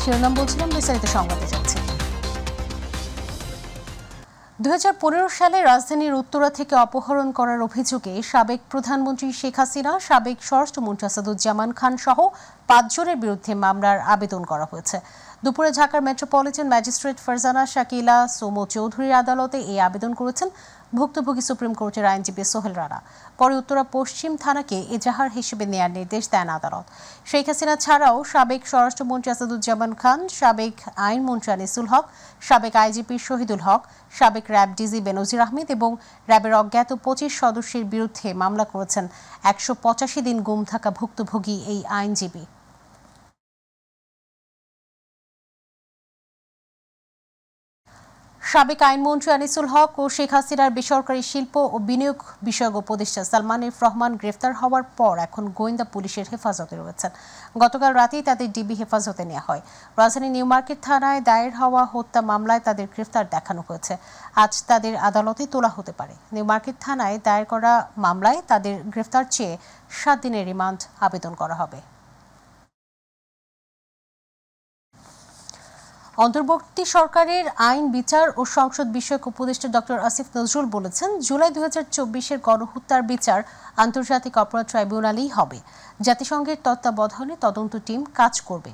শিরোনাম বলছিলাম, বিস্তারিত সংবাদে যাচ্ছে। 2015 সালে রাজধানীর উত্তরা থেকে অপহরণ করার অভিযোগে সাবেক প্রধানমন্ত্রী শেখ হাসিনা, সাবেক স্বরাষ্ট্রমন্ত্রী আসাদুজ্জামান খান সহ 5 জনের বিরুদ্ধে মামলার আবেদন করা হয়েছে। দুপুরে ঢাকার মেট্রোপলিটন ম্যাজিস্ট্রেট ফারজানা শাকিলা সোমো চৌধুরীর আদালতে এই আবেদন করেছেন ভুক্তভোগী সুপ্রিম কোর্টের আইনজীবী সোহেল রানা। পরে উত্তরা পশ্চিম থানাকে এজাহার হিসেবে নেয়ার নির্দেশ দেন আদালত। শেখ হাসিনা ছাড়াও সাবেক স্বরাষ্ট্রমন্ত্রী আসাদুজ্জামান খান, সাবেক আইনমন্ত্রী আনিসুল হক, সাবেক আইজিপি শহীদুল হক, সাবেক র্যাব ডিজি বেনজির আহমেদ এবং র্যাবের অজ্ঞাত 25 সদস্যের বিরুদ্ধে মামলা করেছেন 185 দিন গুম থাকা ভুক্তভোগী এই আইনজীবী। সাবেক আইনমন্ত্রী আনিসুল হক ও শেখ হাসিনার বেসরকারি শিল্প ও বিনিয়োগ বিষয়ক উপদেষ্টা সালমান এফ রহমান গ্রেফতার হওয়ার পর এখন গোয়েন্দা পুলিশের হেফাজতে রয়েছেন। গতকাল রাতেই তাদের ডিবি হেফাজতে নেওয়া হয়। রাজধানী নিউ মার্কেট থানায় দায়ের হওয়া হত্যা মামলায় তাদের গ্রেফতার দেখানো হয়েছে। আজ তাদের আদালতে তোলা হতে পারে। নিউ মার্কেট থানায় দায়ের করা মামলায় তাদের গ্রেফতার চেয়ে 7 দিনের রিমান্ড আবেদন করা হবে। অন্তর্বর্তী সরকারের আইন, বিচার ও সংসদ বিষয়ক উপদেষ্টা ডক্টর আসিফ নজরুল বলেছেন, জুলাই 2024-এর গণহত্যার বিচার আন্তর্জাতিক অপরাধ ট্রাইব্যুনালেই হবে। জাতিসংঘের তত্ত্বাবধানে তদন্ত টিম কাজ করবে।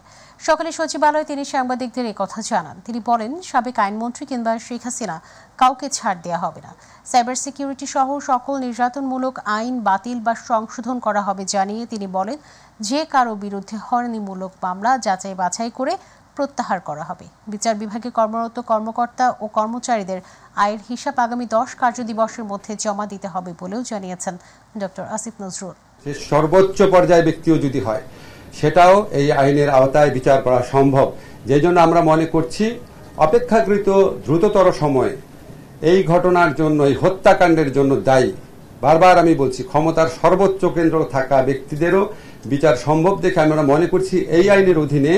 সকালে সচিবালয়ে তিনি সাংবাদিকদের কথা জানান। তিনি বলেন, সাবেক আইনমন্ত্রী কিংবা শেখ হাসিনা কাউকে ছাড় দেওয়া হবে না। সাইবার সিকিউরিটি সহ সকল নির্যাতনমূলক আইন বাতিল বা সংশোধন করা হবে জানিয়ে তিনি বলেন, যে কারো বিরুদ্ধে হয়রানিমূলক মামলা যাচাই বাছাই করে প্রত্যাহার করা হবে। বিচার বিভাগে কর্মরত কর্মকর্তা ও কর্মচারীদের আয়ের হিসাব আগামী 10 কার্যদিবসের মধ্যে জমা দিতে হবে বলেও জানিয়েছেন ডক্টর আসিফ নজরুল। সর্বোচ্চ পর্যায়ে ব্যক্তিও যদি হয়, সেটাও এই আইনের আওতায় বিচার করা সম্ভব। যে জন্য আমরা মনে করছি অপেক্ষাকৃত দ্রুততর সময়ে এই ঘটনার জন্য, এই হত্যাকাণ্ডের জন্য দায়ী, বারবার আমি বলছি, ক্ষমতার সর্বোচ্চ কেন্দ্র থাকা ব্যক্তিদেরও বিচার সম্ভব দেখে আমরা মনে করছি এই আইনের অধীনে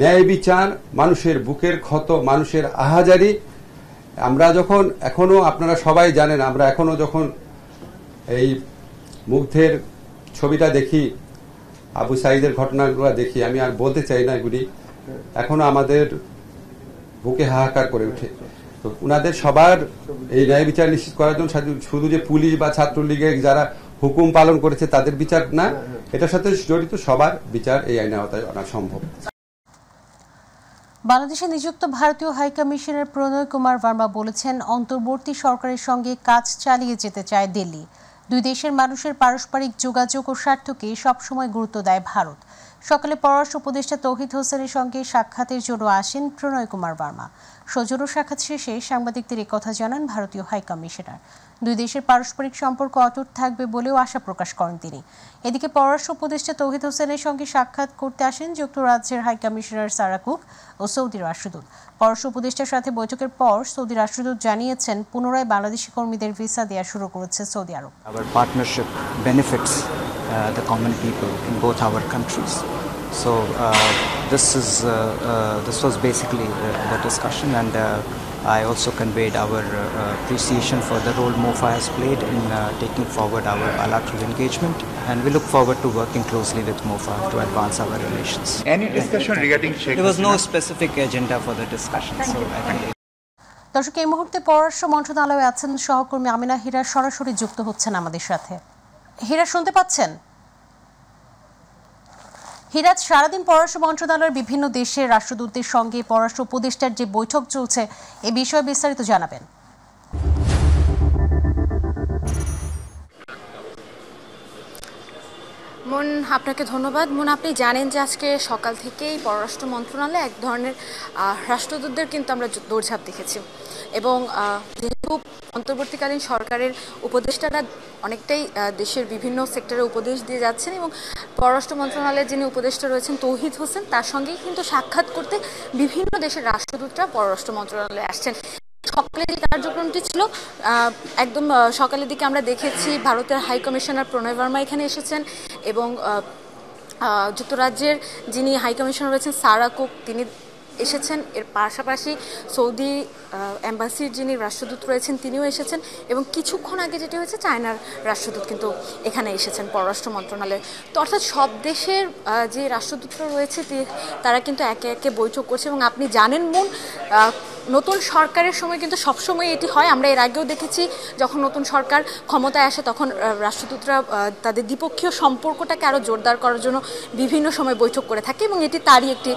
ন্যায় বিচার, মানুষের বুকের ক্ষত, মানুষের আহাজারি। আমরা যখন এখনো, আপনারা সবাই জানেন, আমরা এখনো যখন এই মুগ্ধের ছবিটা দেখি, আবু সাঈদের ঘটনাগুলো দেখি, আমি আর বলতে চাই না এগুলি, এখনো আমাদের বুকে হাহাকার করে ওঠে। তো উনাদের সবার এই ন্যায় বিচার নিশ্চিত করার জন্য শুধু যে পুলিশ বা ছাত্রলীগের যারা হুকুম পালন করেছে তাদের বিচার না, এটার সাথে জড়িত সবার বিচার এই আইনের আওতায় আনা সম্ভব। বাংলাদেশে নিযুক্ত ভারতীয় হাইকমিশনার প্রণয় কুমার ভার্মা বলেছেন, অন্তর্বর্তী সরকারের সঙ্গে কাজ চালিয়ে যেতে চায় দিল্লি। দুই দেশের মানুষের পারস্পরিক যোগাযোগ ও স্বার্থকে সবসময় গুরুত্ব দেয় ভারত। সকালে পররাষ্ট্র উপদেষ্টা তৌহিদ হোসেনের সঙ্গে সাক্ষাতের জন্য আসেন প্রণয় কুমার ভার্মা। সৌজন্য সাক্ষাৎ শেষে সাংবাদিকদের একথা জানান ভারতীয় হাইকমিশনার। দুই দেশের পারস্পরিক সম্পর্ক অটুট থাকবে বলেও আশা প্রকাশ করেন তিনি। এদিকে পররাষ্ট্র উপদেষ্টা তৌহিদ হোসেনের সঙ্গে সাক্ষাৎ করতে আসেন যুক্তরাজ্যের হাইকমিশনার সারা কুক ও সৌদি রাষ্ট্রদূত। পররাষ্ট্র উপদেষ্টার সাথে বৈঠকের পর সৌদি রাষ্ট্রদূত জানিয়েছেন, পুনরায় বাংলাদেশি কর্মীদের ভিসা দেওয়া শুরু করেছে Saudi Arab. Our partnership benefits the common people in both our countries. So this was basically the discussion, and I also conveyed our appreciation for the role MOFA has played in taking forward our bilateral engagement, and we look forward to working closely with MOFA to advance our relations. Any discussion regarding Sheikh There was no specific agenda for the discussion, so I think. দর্শক, এই মুহূর্তে পররাষ্ট্র মন্ত্রণালয়ে আছেন সহকর্মী আমিনা হীরা, সরাসরি যুক্ত হচ্ছেন আমাদের সাথে। হীরা, শুনতে পাচ্ছেন? হীরাজ, সারাদিন পররাষ্ট্র মন্ত্রণালয়ের বিভিন্ন দেশের রাষ্ট্রদূতদের সঙ্গে পররাষ্ট্র উপদেষ্টার যে বৈঠক চলছে, এ বিষয়ে বিস্তারিত জানাবেন। মন, আপনাকে ধন্যবাদ। মন, আপনি জানেন যে আজকে সকাল থেকেই পররাষ্ট্র মন্ত্রণালয়ে এক ধরনের রাষ্ট্রদূতদের কিন্তু আমরা দৌড়ঝাঁপ দেখেছি, এবং যেহেতু অন্তর্বর্তীকালীন সরকারের উপদেষ্টারা অনেকটাই দেশের বিভিন্ন সেক্টরে উপদেশ দিয়ে যাচ্ছেন, এবং পররাষ্ট্র মন্ত্রণালয়ের যিনি উপদেষ্টা রয়েছেন তৌহিদ হোসেন, তার সঙ্গেই কিন্তু সাক্ষাৎ করতে বিভিন্ন দেশের রাষ্ট্রদূতরা পররাষ্ট্র মন্ত্রণালয়ে আসছেন। সকালে যে কার্যক্রমটি ছিল, একদম সকালের দিকে আমরা দেখেছি ভারতের হাই কমিশনার প্রণয় ভার্মা এখানে এসেছেন, এবং যুক্তরাজ্যের যিনি হাই কমিশনার রয়েছেন সারা কুক, তিনি এসেছেন। এর পাশাপাশি সৌদি এম্বাসির যিনি রাষ্ট্রদূত রয়েছেন তিনিও এসেছেন, এবং কিছুক্ষণ আগে যেটি হয়েছে চায়নার রাষ্ট্রদূত কিন্তু এখানে এসেছেন পররাষ্ট্র মন্ত্রণালয়ে। তো অর্থাৎ সব দেশের যে রাষ্ট্রদূতরা রয়েছে তারা কিন্তু একে একে বৈঠক করছে। এবং আপনি জানেন নতুন সরকারের সময় কিন্তু সবসময় এটি হয়। আমরা এর আগেও দেখেছি যখন নতুন সরকার ক্ষমতায় আসে তখন রাষ্ট্রদূতরা তাদের দ্বিপক্ষীয় সম্পর্কটাকে আরও জোরদার করার জন্য বিভিন্ন সময় বৈঠক করে থাকে, এবং এটি তারই একটি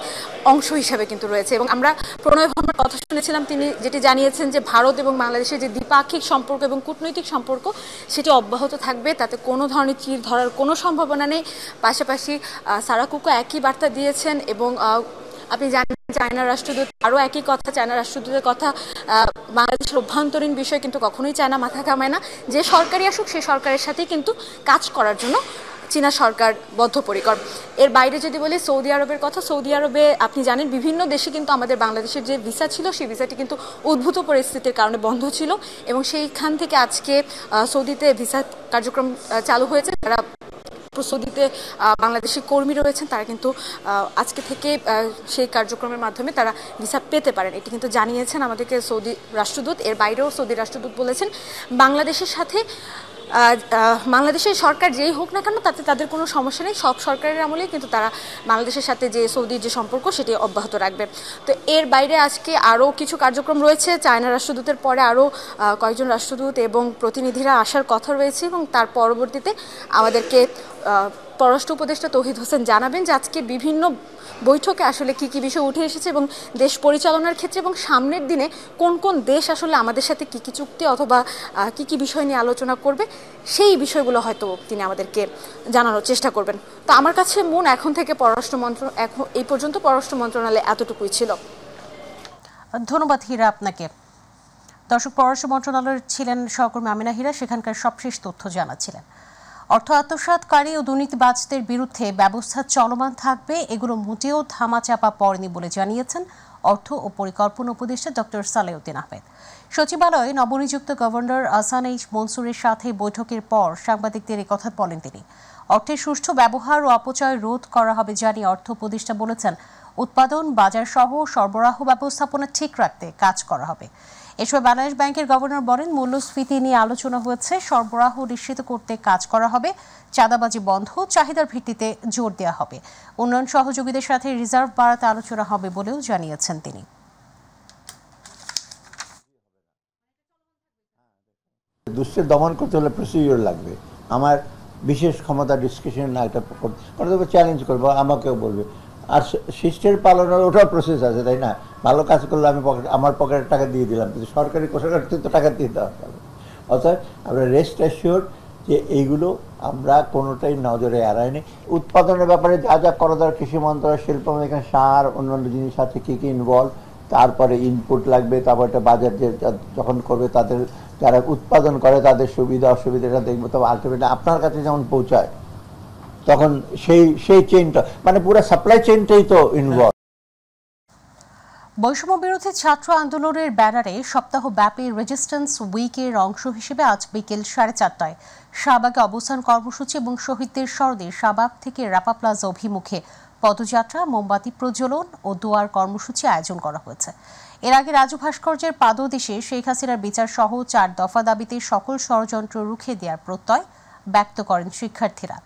অংশ হিসাবে কিন্তু রয়েছে। এবং আমরা প্রণয় ভার্মার কথা শুনেছিলাম, তিনি যেটি জানিয়েছেন যে ভারত এবং বাংলাদেশের যে দ্বিপাক্ষিক সম্পর্ক এবং কূটনৈতিক সম্পর্ক সেটি অব্যাহত থাকবে, তাতে কোনো ধরনের চির ধরার কোনো সম্ভাবনা নেই। পাশাপাশি সারা কুকো একই বার্তা দিয়েছেন, এবং আপনি জানেন চায়না রাষ্ট্রদূত আরও একই কথা। চায়না রাষ্ট্রদূতের কথা, বাংলাদেশের অভ্যন্তরীণ বিষয় কিন্তু কখনোই চায়না মাথা ঘামায় না। যে সরকারই আসুক সেই সরকারের সাথেই কিন্তু কাজ করার জন্য চীনা সরকার বদ্ধপরিকর। এর বাইরে যদি বলি সৌদি আরবের কথা, সৌদি আরবে আপনি জানেন বিভিন্ন দেশে কিন্তু আমাদের বাংলাদেশের যে ভিসা ছিল সেই ভিসাটি কিন্তু উদ্ভূত পরিস্থিতির কারণে বন্ধ ছিল, এবং সেইখান থেকে আজকে সৌদিতে ভিসা কার্যক্রম চালু হয়েছে। যারা সৌদিতে বাংলাদেশি কর্মী রয়েছেন তারা কিন্তু আজকে থেকে সেই কার্যক্রমের মাধ্যমে তারা ভিসা পেতে পারেন, এটি কিন্তু জানিয়েছেন আমাদেরকে সৌদি রাষ্ট্রদূত। এর বাইরেও সৌদি রাষ্ট্রদূত বলেছেন বাংলাদেশের সাথে বাংলাদেশের সরকার যেই হোক না কেন তাতে তাদের কোনো সমস্যা নেই, সব সরকারের আমলেই কিন্তু তারা বাংলাদেশের সাথে যে সৌদির যে সম্পর্ক সেটি অব্যাহত রাখবে। তো এর বাইরে আজকে আরও কিছু কার্যক্রম রয়েছে। চায়না রাষ্ট্রদূতের পরে আরও কয়েকজন রাষ্ট্রদূত এবং প্রতিনিধিরা আসার কথা রয়েছে, এবং তার পরবর্তীতে আমাদেরকে পররাষ্ট্র উপদেষ্টা তৌহিদ হোসেন জানাবেন যে আজকে বিভিন্ন বৈঠকে আসলে কি কি বিষয় উঠে এসেছে এবং দেশ পরিচালনার ক্ষেত্রে এবং সামনের দিনে কোন কোন দেশ আসলে আমাদের সাথে কি কি চুক্তি অথবা কি কি বিষয় নিয়ে আলোচনা করবে, সেই বিষয়গুলো হয়তো তিনি আমাদেরকে জানানোর চেষ্টা করবেন। তো আমার কাছে এখন থেকে এই পর্যন্ত পররাষ্ট্র মন্ত্রণালয়ে এতটুকুই ছিল। ধন্যবাদ হীরা আপনাকে। দর্শক, পররাষ্ট্র মন্ত্রণালয়ের ছিলেন সহকর্মী আমিনা হীরা, সেখানকার সবশেষ তথ্য জানাচ্ছিলেন। অর্থ আত্মসাৎকারী ও দুর্নীতিবাজদের বিরুদ্ধে ব্যবস্থা চলমান থাকবে, এগুলো মোটেও ধামাচাপা পড়েনি বলে জানিয়েছেন অর্থ ও পরিকল্পনা উপদেষ্টা ডক্টর সালেউদ্দিন আহমেদ। সচিবালয়ে নবনিযুক্ত গভর্নর আহসান এইচ মনসুরের সাথে বৈঠকের পর সাংবাদিকদের একথা বলেন তিনি। অর্থের সুষ্ঠু ব্যবহার ও অপচয় রোধ করা হবে জানিয়ে অর্থ উপদেষ্টা বলেছেন উৎপাদন, বাজার সহ সরবরাহ ব্যবস্থাপনা ঠিক রাখতে কাজ করা হবে। এ সময় বাংলাদেশ ব্যাংকের গভর্নর বলেন মূল্যস্ফীতি নিয়ে আলোচনা হয়েছে, সরবরাহ নিশ্চিত করতে কাজ করা হবে, চাঁদাবাজি বন্ধ, চাহিদার ভিত্তিতে জোর দেওয়া হবে, উন্নয়ন সহযোগীদের সাথে রিজার্ভ বাড়াতে আলোচনা হবে বলেও জানিয়েছেন তিনি। দুষ্টের দমন করতে হলে প্রসিডিওর লাগবে। আমার বিশেষ ক্ষমতা ডিসকাশন না, এটা চ্যালেঞ্জ করবো, আমাকেও বলবে। আর শিষ্টের পালনের ওটাও প্রসেস আছে, তাই না? ভালো কাজ করলে আমি আমার পকেটে টাকা দিয়ে দিলাম, কিন্তু সরকারি কোষাগারতে তো টাকা দিয়ে দেওয়া হবে। অর্থাৎ আমরা রেস্ট অ্যাসিওর যে এইগুলো আমরা কোনোটাই নজরে এড়াইনি। উৎপাদনের ব্যাপারে যা যা করা দরকার কৃষি মন্ত্রণালয়, শিল্প এখানে সার, অন্যান্য জিনিস আছে কী কী ইনভলভ, তারপরে ইনপুট লাগবে, তারপর একটা বাজার যে যখন করবে তাদের যারা উৎপাদন করে তাদের সুবিধা অসুবিধাটা দেখবো। তবে আলটিমেটলি আপনার কাছে যেমন পৌঁছায় তখন সেই চেইনটা, মানে পুরো সাপ্লাই চেইনটাই তো ইনভলভ। বৈষম্য বিরোধী ছাত্র আন্দোলনের ব্যানারে সপ্তাহব্যাপী রেজিস্ট্যান্স উইকের অংশ হিসেবে আজ বিকেল 4:30টায় শাহবাগে অবস্থান কর্মসূচি এবং শহীদদের স্মরণে শাহবাগ থেকে রাপা প্লাজা অভিমুখে পদযাত্রা, মোমবাতি প্রজ্বলন ও দোয়ার কর্মসূচি আয়োজন করা হয়েছে। এর আগে রাজু ভাস্কর্যের পাদদেশে শেখ হাসিনার বিচার সহ 4 দফা দাবিতে সকল ষড়যন্ত্র রুখে দেওয়ার প্রত্যয় ব্যক্ত করেন শিক্ষার্থীরা।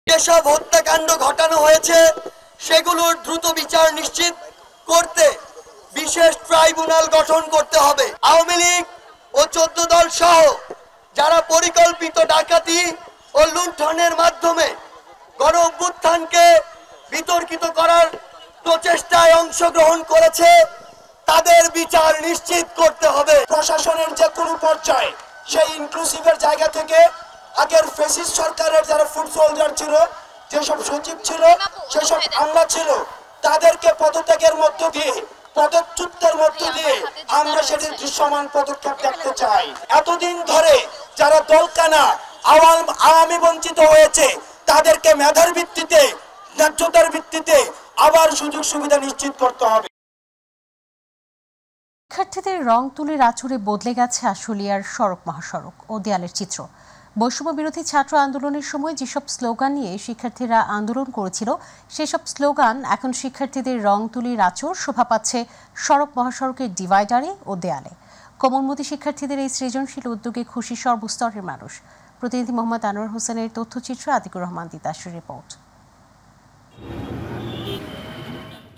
যেসব হত্যাকাণ্ড ঘটানো হয়েছে সেগুলোর দ্রুত বিচার নিশ্চিত করতে বিশেষ ট্রাইব্যুনাল গঠন করতে হবে। আওয়ামী লীগ ও 14 দল সহ যারা পরিকল্পিত ডাকাতি ও লুণ্ঠনের মাধ্যমে গণ অভ্যুত্থানকে বিতর্কিত করার প্রচেষ্টায় অংশগ্রহণ করেছে তাদের বিচার নিশ্চিত করতে হবে। প্রশাসনের যে কোনো পর্যায়ে সেই ইনক্লুসিভের জায়গা থেকে আগের ফেসিস্ট সরকারের যারা ফুড সোলজার ছিল, যেসব সচিব ছিল, সেসব আমলা ছিল, তাদেরকে পদত্যাগের মধ্য দিয়ে, পদচ্যুতের মধ্য দিয়ে আমরা সেটির দৃশ্যমান পদক্ষেপ দেখতে চাই। এতদিন ধরে যারা দলকানা আওয়ামী বঞ্চিত হয়েছে তাদেরকে মেধার ভিত্তিতে, ন্যায্যতার ভিত্তিতে আবার সুযোগ সুবিধা নিশ্চিত করতে হবে। শিক্ষার্থীদের রং তুলির আঁচড়ে বদলে গেছে আশুলিয়ার সড়ক মহাসড়ক ও দেয়ালের চিত্র। বৈষম্য বিরোধী ছাত্র আন্দোলনের সময় যেসব স্লোগান নিয়ে শিক্ষার্থীরা আন্দোলন করেছিল সেসব স্লোগান এখন শিক্ষার্থীদের রং তুলির আঁচড় শোভা পাচ্ছে সড়ক মহাসড়কের ডিভাইডারে ও দেয়ালে। কোমলমতি শিক্ষার্থীদের এই সৃজনশীল উদ্যোগে খুশি সর্বস্তরের মানুষ। প্রতিনিধি মোহাম্মদ আনোয়ার হোসেনের তথ্যচিত্র, আতিকুর রহমান তিতাসের রিপোর্ট।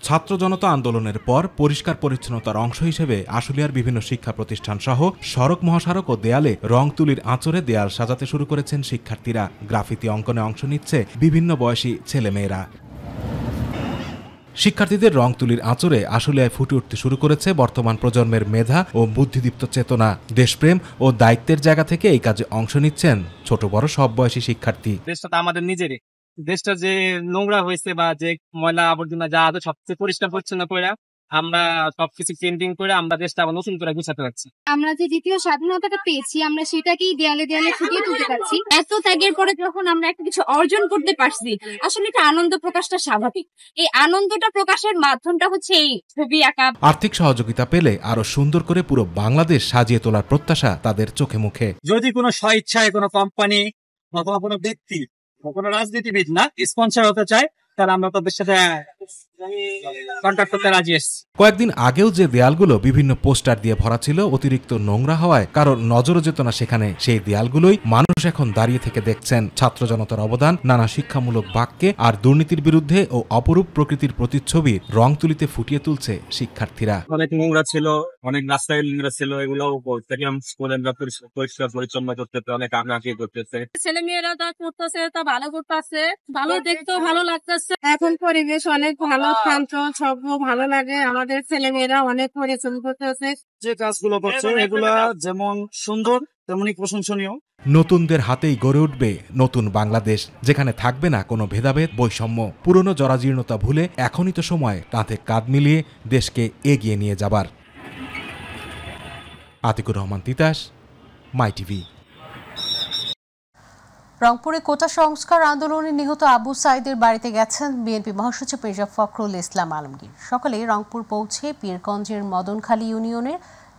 ছাত্র জনতা আন্দোলনের পর পরিষ্কার পরিচ্ছন্নতার অংশ হিসেবে আশুলিয়ার বিভিন্ন শিক্ষা প্রতিষ্ঠান সহ সড়ক মহাসড়ক ও দেয়ালে রং তুলির আঁচড়ে দেয়াল সাজাতে শুরু করেছেন শিক্ষার্থীরা। গ্রাফিতি অঙ্কনে অংশ নিচ্ছে বিভিন্ন বয়সী ছেলেমেয়েরা। শিক্ষার্থীদের রং তুলির আঁচড়ে আশুলিয়ায় ফুটে উঠতে শুরু করেছে বর্তমান প্রজন্মের মেধা ও বুদ্ধিদীপ্ত চেতনা। দেশপ্রেম ও দায়িত্বের জায়গা থেকে এই কাজে অংশ নিচ্ছেন ছোট বড় সব বয়সী শিক্ষার্থী। দেশটা আমাদের নিজেরই, দেশটা যে নোংরা হয়েছে বা যে ময়লা আবর্জনা যা আছে সবচেয়ে পরিষ্কার পরিচ্ছন্ন করে আমরা সবকিছু পেন্টিং করে আমরা দেশটা আবার নতুন করে গুছাতে পারছি। আমরা যে দ্বিতীয় স্বাধীনতাটা পেয়েছি আমরা সেটাকেই দেয়ালে দেয়ালে ফুটিয়ে তুলতে পারছি। এত ত্যাগের পরে যখন আমরা একটা কিছু অর্জন করতে পারছি, আসলে এটা আনন্দ প্রকাশটা স্বাভাবিক। এই আনন্দটা প্রকাশের মাধ্যমটা হচ্ছে এই ছবি আঁকা। আর্থিক সহযোগিতা পেলে আরো সুন্দর করে পুরো বাংলাদেশ সাজিয়ে তোলার প্রত্যাশা তাদের চোখে মুখে। যদি কোনো স্বইচ্ছায় কোনো কোম্পানি অথবা কোনো ব্যক্তি কোনো রাজনীতিবিদ না স্পন্সর হতে চায় তাহলে আমরা তাদের সাথে কন্ট্যাক্ট করতে রাজি আছি। কয়েকদিন আগেও যে দেয়ালগুলো বিভিন্ন পোস্টার দিয়ে ভরা ছিল, অতিরিক্ত নোংরা হওয়ায় কারোর নজরও যেত না সেখানে। সেই দেয়ালগুলোই মানুষ এখন দাঁড়িয়ে থেকে দেখছেন। ছাত্র জনতার অবদান, নানা শিক্ষামূলক বাক্যে আর দুর্নীতির বিরুদ্ধে ও অপরূপ প্রকৃতির প্রতিচ্ছবি রং তুলিতে ফুটিয়ে তুলছে শিক্ষার্থীরা। অনেক নোংরা ছিল, অনেক রাস্তায় নোংরা ছিল, এগুলো পরিষ্কার পরিচ্ছন্ন করতেছে, অনেক আঁকাআঁকি করতেছে। ছেলে মেয়েরা তা করতেছে, তা ভালো করতেছে, ভালো দেখতেও ভালো লাগতেছে। এখন পরিবেশ অনেক ভালো, শান্ত, সব ভালো লাগে। আমাদের ছেলে মেয়েরা অনেক পরিশ্রম করতেছে। যে কাজগুলো করছে এগুলা যেমন সুন্দর তেমনি প্রশংসনীয়। নতুনদের হাতেই গড়ে উঠবে নতুন বাংলাদেশ, যেখানে থাকবে না কোনো ভেদাভেদ, বৈষম্য। পুরনো জরাজীর্ণতা ভুলে এখনই তো সময় কাঁধে কাঁধ মিলিয়ে দেশকে এগিয়ে নিয়ে যাবার। আতিকুর রহমান তিতাস, মাই টিভি। রংপুরে কোটা সংস্কার আন্দোলনে নিহত আবু সাইদের বাড়িতে গেছেন বিএনপি মহাসচিব মির্জা ফখরুল ইসলাম আলমগীর। সকালে রংপুর পৌঁছে পীরগঞ্জের মদনখালী ইউনিয়নের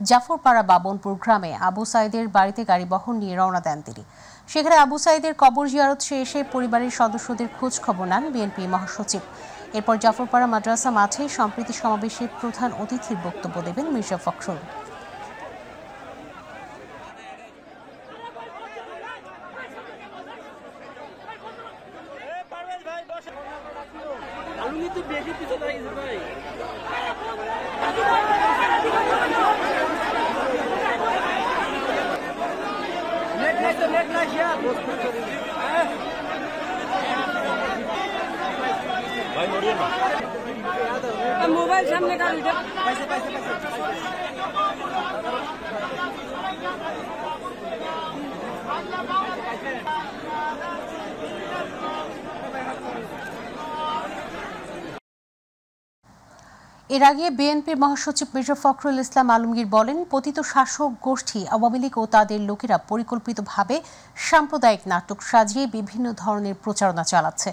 জাফরপাড়া বাবনপুর গ্রামে আবু সাইদের বাড়িতে গাড়ি বহন নিয়ে রওনা দেন তিনি। সেখানে আবু সাইদের কবর জিয়ারত শেষে পরিবারের সদস্যদের খোঁজ খবর নেন বিএনপি মহাসচিব। এরপর জাফরপাড়া মাদ্রাসা মাঠে সম্প্রীতি সমাবেশে প্রধান অতিথির বক্তব্য দেবেন মির্জা ফখরুল। মোবাইল সামনে এর আগে বিএনপির মহাসচিব মির্জা ফখরুল ইসলাম আলমগীর বলেন, পতিত শাসক গোষ্ঠী আওয়ামী লীগ ও তাদের লোকেরা পরিকল্পিতভাবে সাম্প্রদায়িক নাটক সাজিয়ে বিভিন্ন ধরনের প্রচারণা চালাচ্ছে।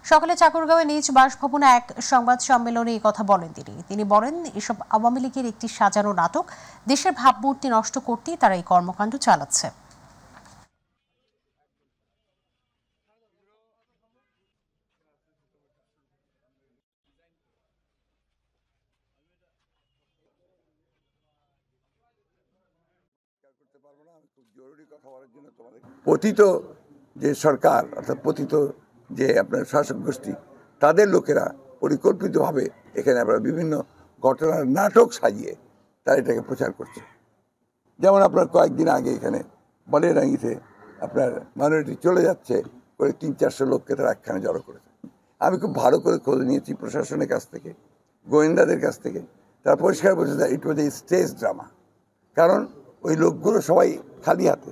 সকালে চাকুরগাঁওয়ে নিজ বাসভবনে এক সংবাদ সম্মেলনে এই কথা বলেন তিনি বলেন, এসব আওয়ামী লীগের একটি সাজানো নাটক, দেশের ভাবমূর্তি নষ্ট করতেই তারা এই কর্মকাণ্ড চালাচ্ছে। পতিত যে সরকার অর্থাৎ পতিত যে আপনার শাসক গোষ্ঠী তাদের লোকেরা পরিকল্পিতভাবে এখানে আপনার বিভিন্ন ঘটনার নাটক সাজিয়ে তারা এটাকে প্রচার করছে। যেমন আপনার কয়েকদিন আগে এখানে বালিয়াডাঙ্গিতে আপনার মাইনরিটি চলে যাচ্ছে করে 300-400 লোককে তারা একখানে জড়ো করেছে। আমি খুব ভালো করে খোঁজ নিয়েছি প্রশাসনের কাছ থেকে, গোয়েন্দাদের কাছ থেকে। তারা পরিষ্কার বলছে যে ইট ওয়াজ এ স্টেজ ড্রামা। কারণ ওই লোকগুলো সবাই খালি হাতে,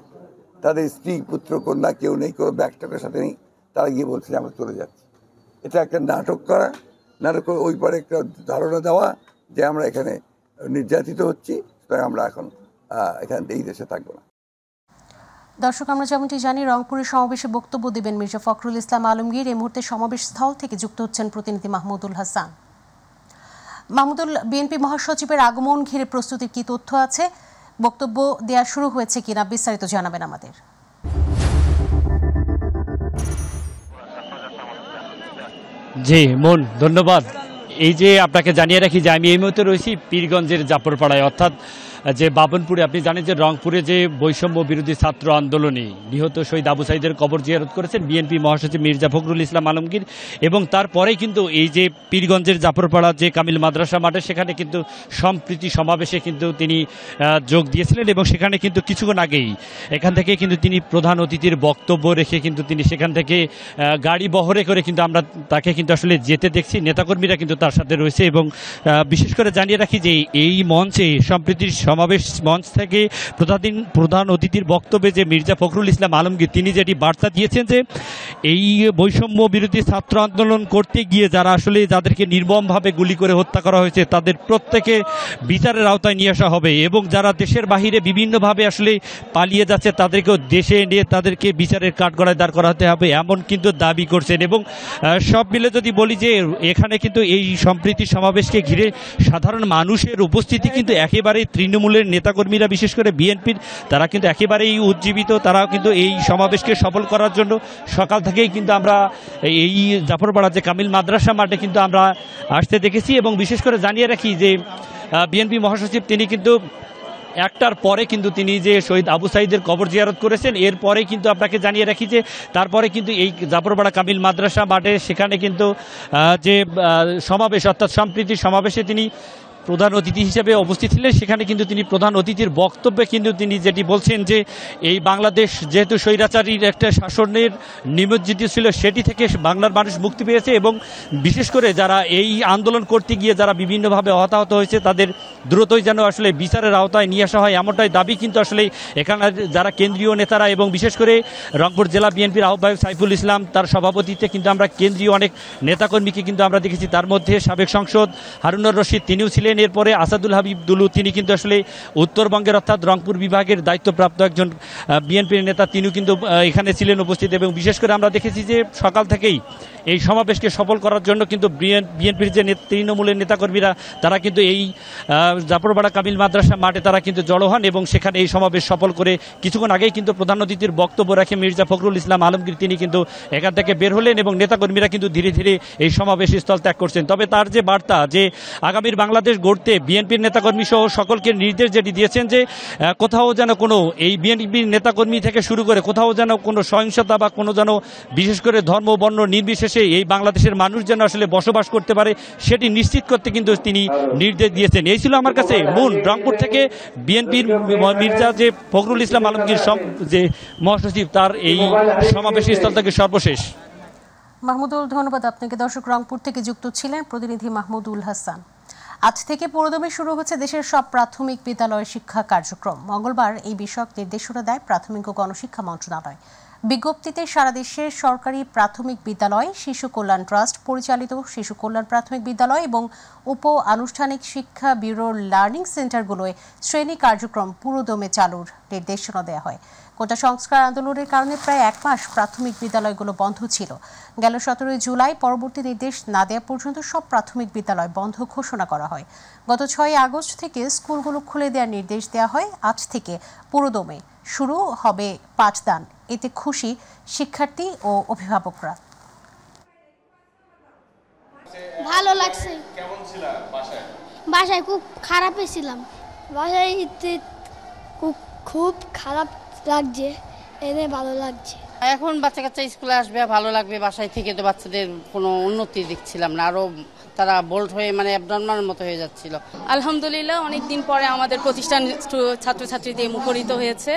তাদের স্ত্রী পুত্র কন্যা কেউ নেই, কোনো ব্যাগটাকের সাথে নেই। তারা গিয়ে বলছে আমরা চলে যাচ্ছি। এটা একটা নাটক করা, নাটক করে ওই পারে একটা ধারণা দেওয়া যে আমরা এখানে নির্যাতিত হচ্ছি, তাই আমরা এখন এখানে এই দেশে থাকবো না। দর্শক, আমরা যেমনটি জানি, রংপুরের সমাবেশে বক্তব্য দেবেন মির্জা ফখরুল ইসলাম আলমগীর। এই মুহূর্তে সমাবেশ স্থল থেকে যুক্ত হচ্ছেন প্রতিনিধি মাহমুদুল হাসান। মাহমুদুল, বিএনপি মহাসচিবের আগমন ঘিরে প্রস্তুতির কি তথ্য আছে? বক্তব্য দেওয়া শুরু হয়েছে কিনা বিস্তারিত জানাবেন আমাদের। জি মন ধন্যবাদ। এই যে আপনাকে জানিয়ে রাখি যে আমি এই মুহূর্তে রয়েছি পীরগঞ্জের জাফরপাড়ায়, অর্থাৎ যে বাবনপুরে। আপনি জানেন যে রংপুরে যে বৈষম্য বিরোধী ছাত্র আন্দোলনে নিহত শহীদ আবু সাইদের কবর জিয়ারত করেছেন বিএনপি মহাসচিব মির্জা ফখরুল ইসলাম আলমগীর, এবং তারপরেই কিন্তু এই যে পীরগঞ্জের জাফরপাড়া যে কামিল মাদ্রাসা মাঠে সেখানে কিন্তু সম্প্রীতি সমাবেশে কিন্তু তিনি যোগ দিয়েছিলেন, এবং সেখানে কিন্তু কিছুক্ষণ আগেই এখান থেকে কিন্তু তিনি প্রধান অতিথির বক্তব্য রেখে কিন্তু তিনি সেখান থেকে গাড়ি বহরে করে কিন্তু আমরা তাকে কিন্তু আসলে যেতে দেখছি। নেতাকর্মীরা কিন্তু তার সাথে রয়েছে, এবং বিশেষ করে জানিয়ে রাখি যে এই মঞ্চে সম্প্রীতির সমাবেশ মঞ্চ থেকে প্রধান অতিথির বক্তব্যে যে মির্জা ফখরুল ইসলাম আলমগীর তিনি যেটি বার্তা দিয়েছেন যে এই বৈষম্য বিরোধী ছাত্র আন্দোলন করতে গিয়ে যারা আসলে যাদেরকে নির্মমভাবে গুলি করে হত্যা করা হয়েছে তাদের প্রত্যেকে বিচারের আওতায় নিয়ে আসা হবে, এবং যারা দেশের বাহিরে বিভিন্নভাবে আসলে পালিয়ে যাচ্ছে তাদেরকেও দেশে এনে তাদেরকে বিচারের কাঠগড়ায় দাঁড় করাতে হবে, এমন কিন্তু দাবি করছেন। এবং সব মিলে যদি বলি যে এখানে কিন্তু এই সম্প্রীতি সমাবেশকে ঘিরে সাধারণ মানুষের উপস্থিতি কিন্তু একেবারেই তৃণমূলের নেতাকর্মীরা বিশেষ করে বিএনপির তারা কিন্তু একেবারেই উজ্জীবিত। তারাও কিন্তু এই সমাবেশকে সফল করার জন্য সকাল থেকেই কিন্তু আমরা এই জাফরপাড়া যে কামিল মাদ্রাসা মাঠে কিন্তু আমরা আসতে দেখেছি। এবং বিশেষ করে জানিয়ে রাখি যে বিএনপি মহাসচিব তিনি কিন্তু একটার পরে কিন্তু তিনি যে শহীদ আবু সাইদের কবর জিয়ারত করেছেন, এরপরে কিন্তু আপনাকে জানিয়ে রাখি যে তারপরে কিন্তু এই জাফরপাড়া কামিল মাদ্রাসা মাঠে সেখানে কিন্তু যে সমাবেশ অর্থাৎ সম্প্রীতি সমাবেশে তিনি প্রধান অতিথি হিসেবে উপস্থিত ছিলেন। সেখানে কিন্তু তিনি প্রধান অতিথির বক্তব্যে কিন্তু তিনি যেটি বলছেন যে এই বাংলাদেশ যেহেতু স্বৈরাচারীর একটা শাসনের নিমজ্জিত ছিল সেটি থেকে বাংলার মানুষ মুক্তি পেয়েছে, এবং বিশেষ করে যারা এই আন্দোলন করতে গিয়ে যারা বিভিন্নভাবে হতাহত হয়েছে তাদের দ্রুতই যেন আসলে বিচারের আওতায় নিয়ে আসা হয়, এমনটাই দাবি কিন্তু আসলে এখানে যারা কেন্দ্রীয় নেতারা এবং বিশেষ করে রংপুর জেলা বিএনপির আহ্বায়ক সাইফুল ইসলাম তার সভাপতিত্বে কিন্তু আমরা কেন্দ্রীয় অনেক নেতাকর্মীকে কিন্তু আমরা দেখেছি। তার মধ্যে সাবেক সংসদ হারুনুর রশিদ তিনিও ছিলেন, এরপরে আসাদুল হাবিব দুলু তিনি কিন্তু আসলে উত্তরবঙ্গের অর্থাৎ রংপুর বিভাগের দায়িত্বপ্রাপ্ত একজন বিএনপির নেতা, তিনিও কিন্তু এখানে ছিলেন উপস্থিত। এবং বিশেষ করে আমরা দেখেছি যে সকাল থেকেই এই সমাবেশকে সফল করার জন্য কিন্তু বিএনপির যে তৃণমূলের নেতাকর্মীরা তারা কিন্তু এই জাফরপাড়া কামিল মাদ্রাসা মাঠে তারা কিন্তু জড়ো হন, এবং সেখানে এই সমাবেশ সফল করে কিছুক্ষণ আগেই কিন্তু প্রধান অতিথির বক্তব্য রাখে মির্জা ফখরুল ইসলাম আলমগীর তিনি কিন্তু এখান থেকে বের হলেন, এবং নেতাকর্মীরা কিন্তু ধীরে ধীরে এই সমাবেশ স্থল ত্যাগ করছেন। তবে তার যে বার্তা যে আগামীর বাংলাদেশ গড়তে বিএনপির নেতাকর্মী সহ সকলকে নির্দেশ যেটি দিয়েছেন যে কোথাও যেন কোনো এই বিএনপির নেতাকর্মী থেকে শুরু করে কোথাও যেন কোনো সহিংসতা বা কোনো যেন বিশেষ করে ধর্ম বর্ণ নির্বিশেষে এই বাংলাদেশের মানুষ যেন আসলে বসবাস করতে পারে সেটি নিশ্চিত করতে কিন্তু তিনি নির্দেশ দিয়েছেন। এই ছিল আমার কাছে মূল রংপুর থেকে বিএনপির মির্জা যে ফখরুল ইসলাম আলমগীর যে মহাসচিব তার এই সমাবেশ স্থল থেকে সর্বশেষ। মাহমুদুল ধন্যবাদ আপনাকে। দর্শক রংপুর থেকে যুক্ত ছিলেন প্রতিনিধি মাহমুদুল হাসান। আজ থেকে পুরোদমে শুরু হচ্ছে দেশের সব প্রাথমিক বিদ্যালয়ের শিক্ষা কার্যক্রম। মঙ্গলবার এই বিষয়ক নির্দেশনা দেয় প্রাথমিক ও গণশিক্ষা মন্ত্রণালয়। বিজ্ঞপ্তিতে সারা দেশের সরকারি প্রাথমিক বিদ্যালয়, শিশু কল্যাণ ট্রাস্ট পরিচালিত শিশু কল্যাণ প্রাথমিক বিদ্যালয় এবং উপ আনুষ্ঠানিক শিক্ষা ব্যুরোর লার্নিং সেন্টারগুলোয় শ্রেণী কার্যক্রম পুরোদমে চালুর নির্দেশনা দেওয়া হয়। কোটা সংস্কার আন্দোলনের কারণে প্রায় 1 মাস প্রাথমিক বিদ্যালয়গুলো বন্ধ ছিল। গেল 17 জুলাই পরবর্তী নির্দেশ না দেওয়া পর্যন্ত সব প্রাথমিক বিদ্যালয় বন্ধ ঘোষণা করা হয়। গত 6 আগস্ট থেকে স্কুলগুলো খুলে দেওয়ার নির্দেশ দেওয়া হয়। আজ থেকে পুরোদমে শুরু হবে পাঠদান। এতে খুশি শিক্ষার্থী ও অভিভাবকরা। ভালো লাগছে। কেমন ছিল বাসায়? বাসায় খুব খারাপই ছিলাম। বাসায় খুব খারাপ লাগছে, এনে ভালো লাগছে। এখন বাচ্চা কাচ্চা স্কুলে আসবে, ভালো লাগবে। বাসায় থেকে তো বাচ্চাদের কোনো উন্নতি দেখছিলাম না, আরো তারা বোল্ড হয়ে মানে অ্যাবনর্মাল মতো হয়ে যাচ্ছিল। আলহামদুলিল্লাহ অনেকদিন পরে আমাদের প্রতিষ্ঠান ছাত্রছাত্রী দিয়ে মুখরিত হয়েছে।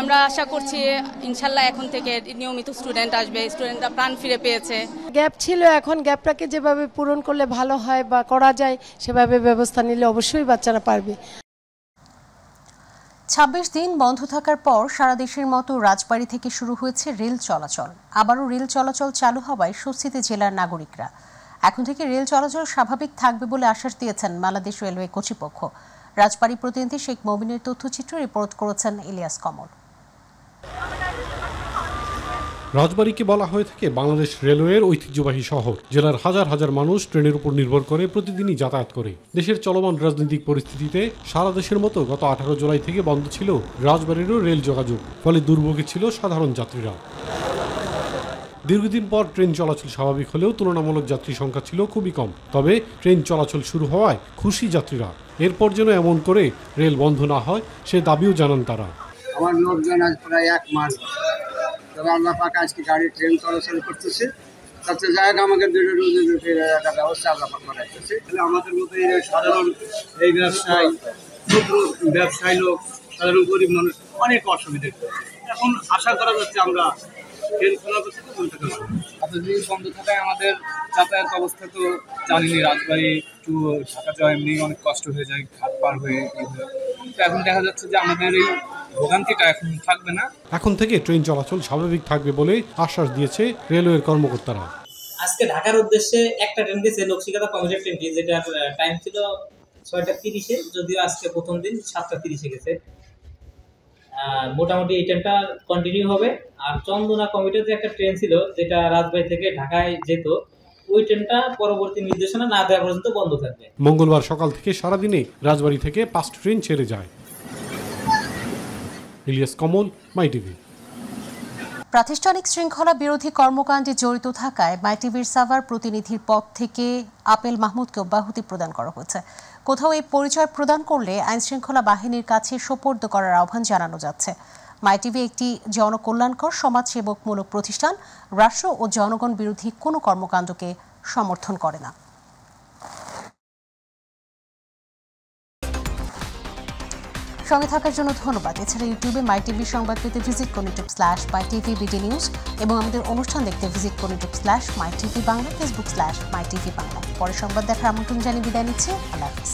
আমরা আশা করছি ইনশাল্লাহ এখন থেকে নিয়মিত স্টুডেন্ট আসবে, স্টুডেন্টরা প্রাণ ফিরে পেয়েছে। গ্যাপ ছিল, এখন গ্যাপটাকে যেভাবে পূরণ করলে ভালো হয় বা করা যায় সেভাবে ব্যবস্থা নিলে অবশ্যই বাচ্চারা পারবে। 26 দিন বন্ধ থাকার পর সারা দেশের মতো রাজবাড়ী থেকে শুরু হয়েছে রেল চলাচল। আবারও রেল চলাচল চালু হওয়ায় স্বস্তিতে জেলার নাগরিকরা। এখন থেকে রেল চলাচল স্বাভাবিক থাকবে বলে আশ্বাস দিয়েছেন বাংলাদেশ রেলওয়ে কর্তৃপক্ষ। রাজবাড়ী প্রতিনিধি শেখ মবিনের তথ্যচিত্র রিপোর্ট করেছেন ইলিয়াস কমল। রাজবাড়ীকে বলা হয়ে থাকে বাংলাদেশ রেলওয়ের ঐতিহ্যবাহী শহর। জেলার হাজার হাজার মানুষ ট্রেনের উপর নির্ভর করে প্রতিদিনই যাতায়াত করে। দেশের চলমান রাজনৈতিক পরিস্থিতিতে সারা দেশের মতো গত 18 জুলাই থেকে বন্ধ ছিল রাজবাড়ীরও রেল যোগাযোগ, ফলে দুর্ভোগে ছিল সাধারণ যাত্রীরা। দীর্ঘদিন পর ট্রেন চলাচল স্বাভাবিক হলেও তুলনামূলক যাত্রী সংখ্যা ছিল খুবই কম। তবে ট্রেন চলাচল শুরু হওয়ায় খুশি যাত্রীরা। এরপর যেন এমন করে রেল বন্ধ না হয় সে দাবিও জানান তারা। আমার লোকজন আজ প্রায় 1 মাস, তবে আল্লাহ পাক আজকে গাড়ি ট্রেন চলাচল করতেছে। তাতে যাই হোক আমাকে দুটো রুজির একটা ব্যবস্থা আল্লাহ পাক করাইতেছে। আমাদের মতো এই সাধারণ এই ব্যবসায়ী, ক্ষুদ্র ব্যবসায়ী লোক, সাধারণ গরিব মানুষ অনেক অসুবিধা। এখন আশা করা যাচ্ছে আমরা ট্রেন চলাচল বলতে পারবো। এতদিন বন্ধ থাকায় আমাদের যাতায়াত অবস্থা তো জানিনি, রাজবাড়ি টু ঢাকা যাওয়া এমনি অনেক কষ্ট হয়ে যায়, ঘাট পার হয়ে। তো এখন দেখা যাচ্ছে যে আমাদের এই ভোগান্তিটা এখন থাকবে না। এখন থেকে ট্রেন চলাচল স্বাভাবিক থাকবে বলে আশ্বাস দিয়েছে রেলওয়ের কর্মকর্তারা। আজকে ঢাকার উদ্দেশ্যে একটা ট্রেন গেছে, নকশিকাঁথা কমিউটার ট্রেনটি, যেটার টাইম ছিল 6টা 30-এ, যদিও আজকে প্রথম দিন 7টা 30-এ গেছে। মোটামুটি এই ট্রেনটা কন্টিনিউ হবে। আর চন্দনা কমিউটার যে একটা ট্রেন ছিল যেটা রাজবাড়ী থেকে ঢাকায় যেত, ওই ট্রেনটা পরবর্তী নির্দেশনা না দেওয়া পর্যন্ত বন্ধ থাকবে। মঙ্গলবার সকাল থেকে সারাদিনে রাজবাড়ী থেকে 5 ট্রেন ছেড়ে যায়। ইলিয়াস কমল, মাই টিভি। প্রাতিষ্ঠানিক শৃঙ্খলা বিরোধী কর্মকাণ্ডে জড়িত থাকায় মাই টিভির সাভার প্রতিনিধির পদ থেকে আপেল মাহমুদকে অব্যাহতি প্রদান করা হয়েছে। কোথাও এই পরিচয় প্রদান করলে আইনশৃঙ্খলা বাহিনীর কাছে সোপর্দ করার আহ্বান জানানো যাচ্ছে। মাই টিভি একটি জনকল্যাণকর সমাজসেবকমূলক প্রতিষ্ঠান, রাষ্ট্র ও জনগণ বিরোধী কোনো কর্মকাণ্ডকে সমর্থন করে না। সঙ্গে থাকার জন্য ধন্যবাদ। এছাড়া ইউটিউবে মাই টিভি সংবাদ পেতে ভিজিট করুন youtube/mytvbd নিউজ এবং আমাদের অনুষ্ঠান দেখতে ভিজিট করুন youtube/mytvbangla, Facebook/mytvbangla। পরে সংবাদ দেখার আমন্ত্রণ জানিয়ে বিদায় নিচ্ছি। আল্লাহ হাফেজ।